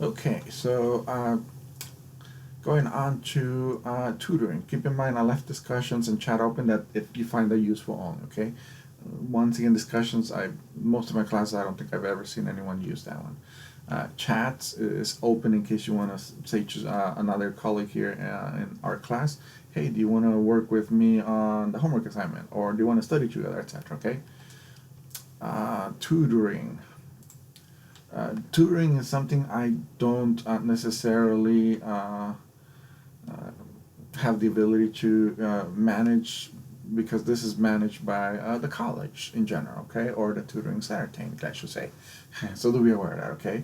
Okay, so going on to tutoring. Keep in mind, I left discussions and chat open that if you find that useful only. Okay. Once again, discussions. Most of my classes, I don't think I've ever seen anyone use that one. Chats is open in case you want to say to another colleague here in our class, hey, do you want to work with me on the homework assignment, or do you want to study together, etc. Okay. Tutoring. Tutoring is something I don't necessarily have the ability to manage, because this is managed by the college in general, okay, or the tutoring center team, I should say. So do be aware of that, okay?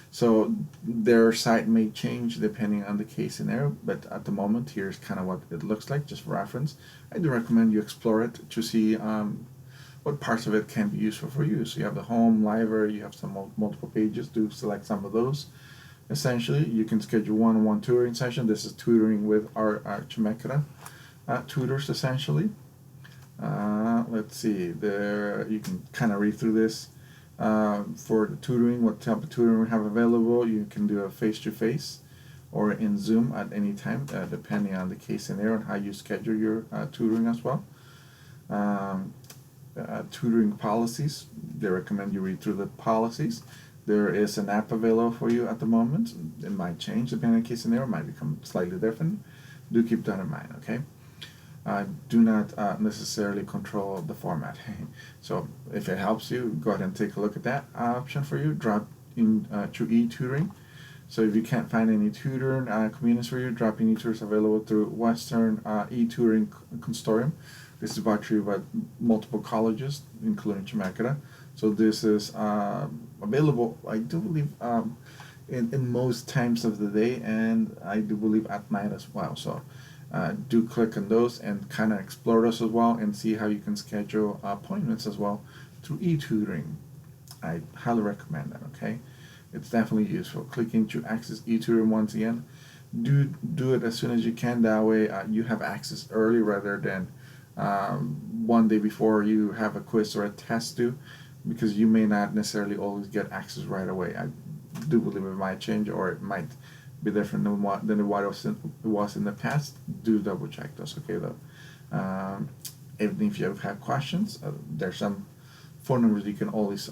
So their site may change depending on the case scenario, but at the moment, here's kind of what it looks like, just for reference. I do recommend you explore it to see what parts of it can be useful for you. So you have the home, library, you have some multiple pages. Do select some of those. Essentially, you can schedule one-on-one tutoring session. This is tutoring with our Chemeketa tutors, essentially. Let's see, there you can kind of read through this. For the tutoring, what type of tutoring we have available, you can do a face-to-face or in Zoom at any time, depending on the case scenario and how you schedule your tutoring as well. Tutoring policies, they recommend you read through the policies. There is an app available for you at the moment. It might change depending on the case scenario, it might become slightly different. Do keep that in mind, okay? Do not necessarily control the format. So if it helps you, go ahead and take a look at that option for you. Drop in to e-tutoring. So if you can't find any tutoring communities for you, drop in e-tutors available through Western e-tutoring consortium. This is brought to you by multiple colleges, including Chemeketa. So this is available, I do believe, in most times of the day, and I do believe at night as well. So do click on those and kind of explore those as well and see how you can schedule appointments as well through e-tutoring. I highly recommend that, okay? It's definitely useful. Clicking to access e-tutoring once again. Do it as soon as you can. That way you have access early rather than one day before you have a quiz or a test due, because you may not necessarily always get access right away. I do believe it might change, or it might be different than what it was in the past. Do double check those, okay, though. Even if you have questions, there's some phone numbers you can always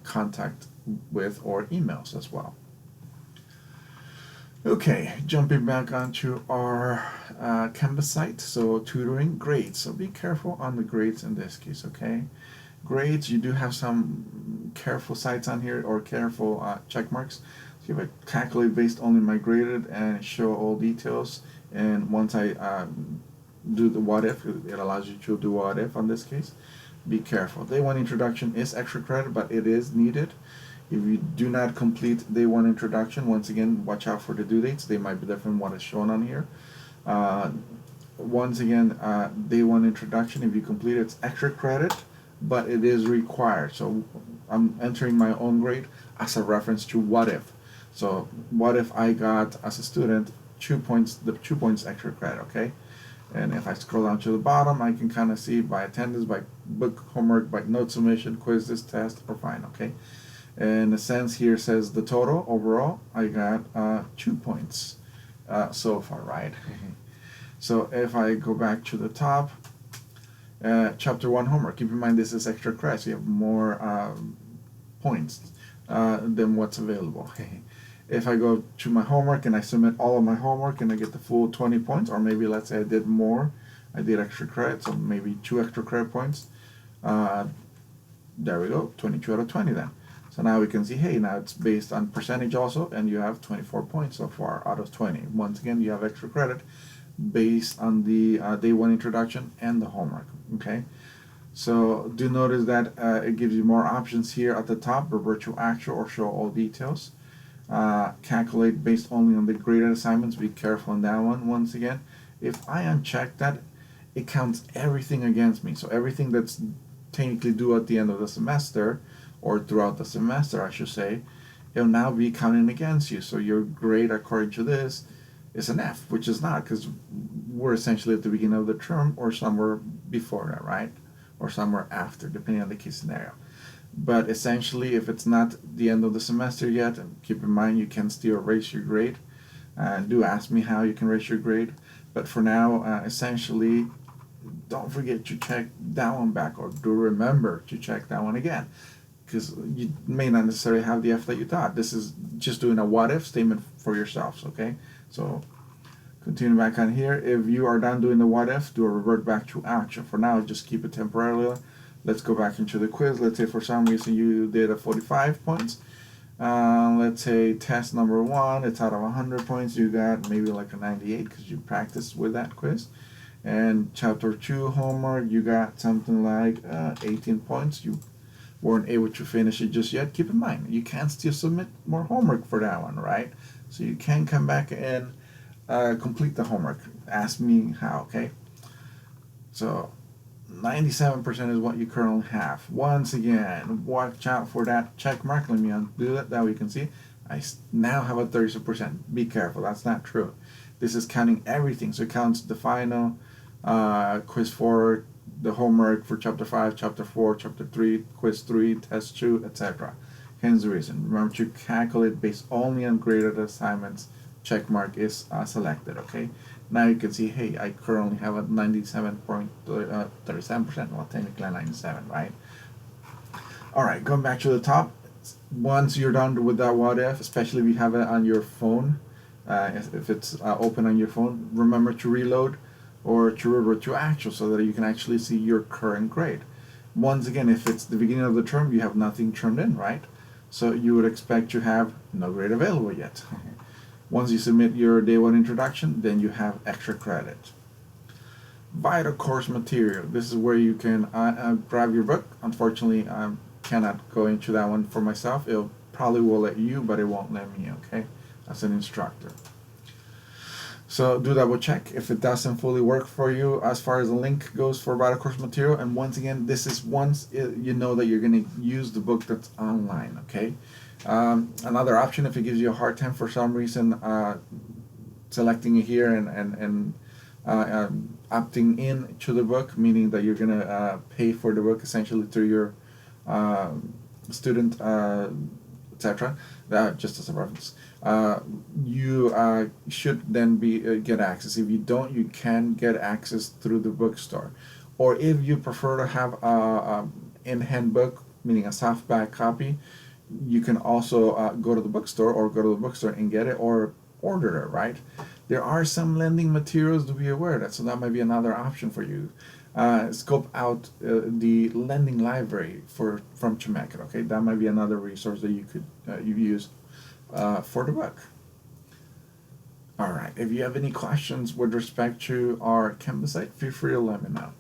contact with, or emails as well. Okay, jumping back onto our Canvas site. So tutoring grades. So be careful on the grades in this case, okay? Grades, you do have some careful sites on here, or careful check marks. So if I calculate based only my graded and show all details, and once I do the what if, it allows you to do what if on this case. Be careful. Day one introduction is extra credit, but it is needed. If you do not complete day one introduction, once again, watch out for the due dates. They might be different from what is shown on here. Once again, day one introduction, if you complete it, it's extra credit, but it is required. So I'm entering my own grade as a reference to what if. So what if I got, as a student, 2 points, the 2 points extra credit, okay? And if I scroll down to the bottom, I can kind of see by attendance, by book homework, by note submission, quizzes, test, or fine, okay? And the sense here says the total overall, I got 2 points so far, right? So if I go back to the top, chapter 1 homework, keep in mind this is extra credit, so you have more points than what's available. If I go to my homework and I submit all of my homework and I get the full 20 points, or maybe let's say I did more, I did extra credit, so maybe 2 extra credit points, there we go, 22 out of 20 then. So now we can see, hey, now it's based on percentage also, and you have 24 points so far out of 20. Once again, you have extra credit based on the day one introduction and the homework, okay? So do notice that it gives you more options here at the top, for virtual actual or show all details. Calculate based only on the graded assignments. Be careful on that one. Once again, if I uncheck that, it counts everything against me. So everything that's technically due at the end of the semester, or throughout the semester, I should say, it'll now be counting against you. So your grade, according to this, is an F, which is not, because we're essentially at the beginning of the term, or somewhere before that, right? Or somewhere after, depending on the case scenario. But essentially, if it's not the end of the semester yet, keep in mind you can still raise your grade. Do ask me how you can raise your grade. But for now, essentially, don't forget to check that one back, or do remember to check that one again, because you may not necessarily have the F that you thought. This is just doing a what if statement for yourselves, okay? So continue back on here. If you are done doing the what if, do a revert back to action. For now, just keep it temporarily. Let's go back into the quiz. Let's say for some reason you did a 45 points. Let's say test number 1, it's out of 100 points. You got maybe like a 98 because you practiced with that quiz. And chapter 2 homework, you got something like 18 points. You weren't able to finish it just yet. Keep in mind, you can still submit more homework for that one, right? So you can come back and complete the homework. Ask me how, okay? So 97% is what you currently have. Once again, watch out for that check mark. Let me undo that way you can see. I now have a 30%. Be careful, that's not true. This is counting everything. So it counts the final, quiz 4, the homework for chapter 5, chapter 4, chapter 3, quiz 3, test 2, etc. Hence the reason. Remember to calculate based only on graded assignments. Check mark is selected, okay? Now you can see, hey, I currently have a 97.37%, well, technically 97, right? All right, going back to the top. Once you're done with that what if, especially if you have it on your phone, if it's open on your phone, remember to reload or to revert to actual so that you can actually see your current grade. Once again, if it's the beginning of the term, you have nothing turned in, right? So you would expect to have no grade available yet. Once you submit your day 1 introduction, then you have extra credit. Vital course material. This is where you can grab your book. Unfortunately, I cannot go into that one for myself. It probably will let you, but it won't let me, okay, as an instructor. So do double check if it doesn't fully work for you as far as the link goes for vital course material. And once again, this is once you know that you're going to use the book that's online, okay? Another option, if it gives you a hard time for some reason, selecting it here and opting in to the book, meaning that you're going to pay for the book essentially through your student, etc. Just as a reference. You should then get access. If you don't, you can get access through the bookstore. Or if you prefer to have a in-hand book, meaning a softback copy, you can also go to the bookstore and get it, or order it, right? There are some lending materials to be aware of, so that might be another option for you. Scope out the lending library from Chemekit, okay? That might be another resource that you could use for the book. All right, if you have any questions with respect to our campus site, feel free to let me know.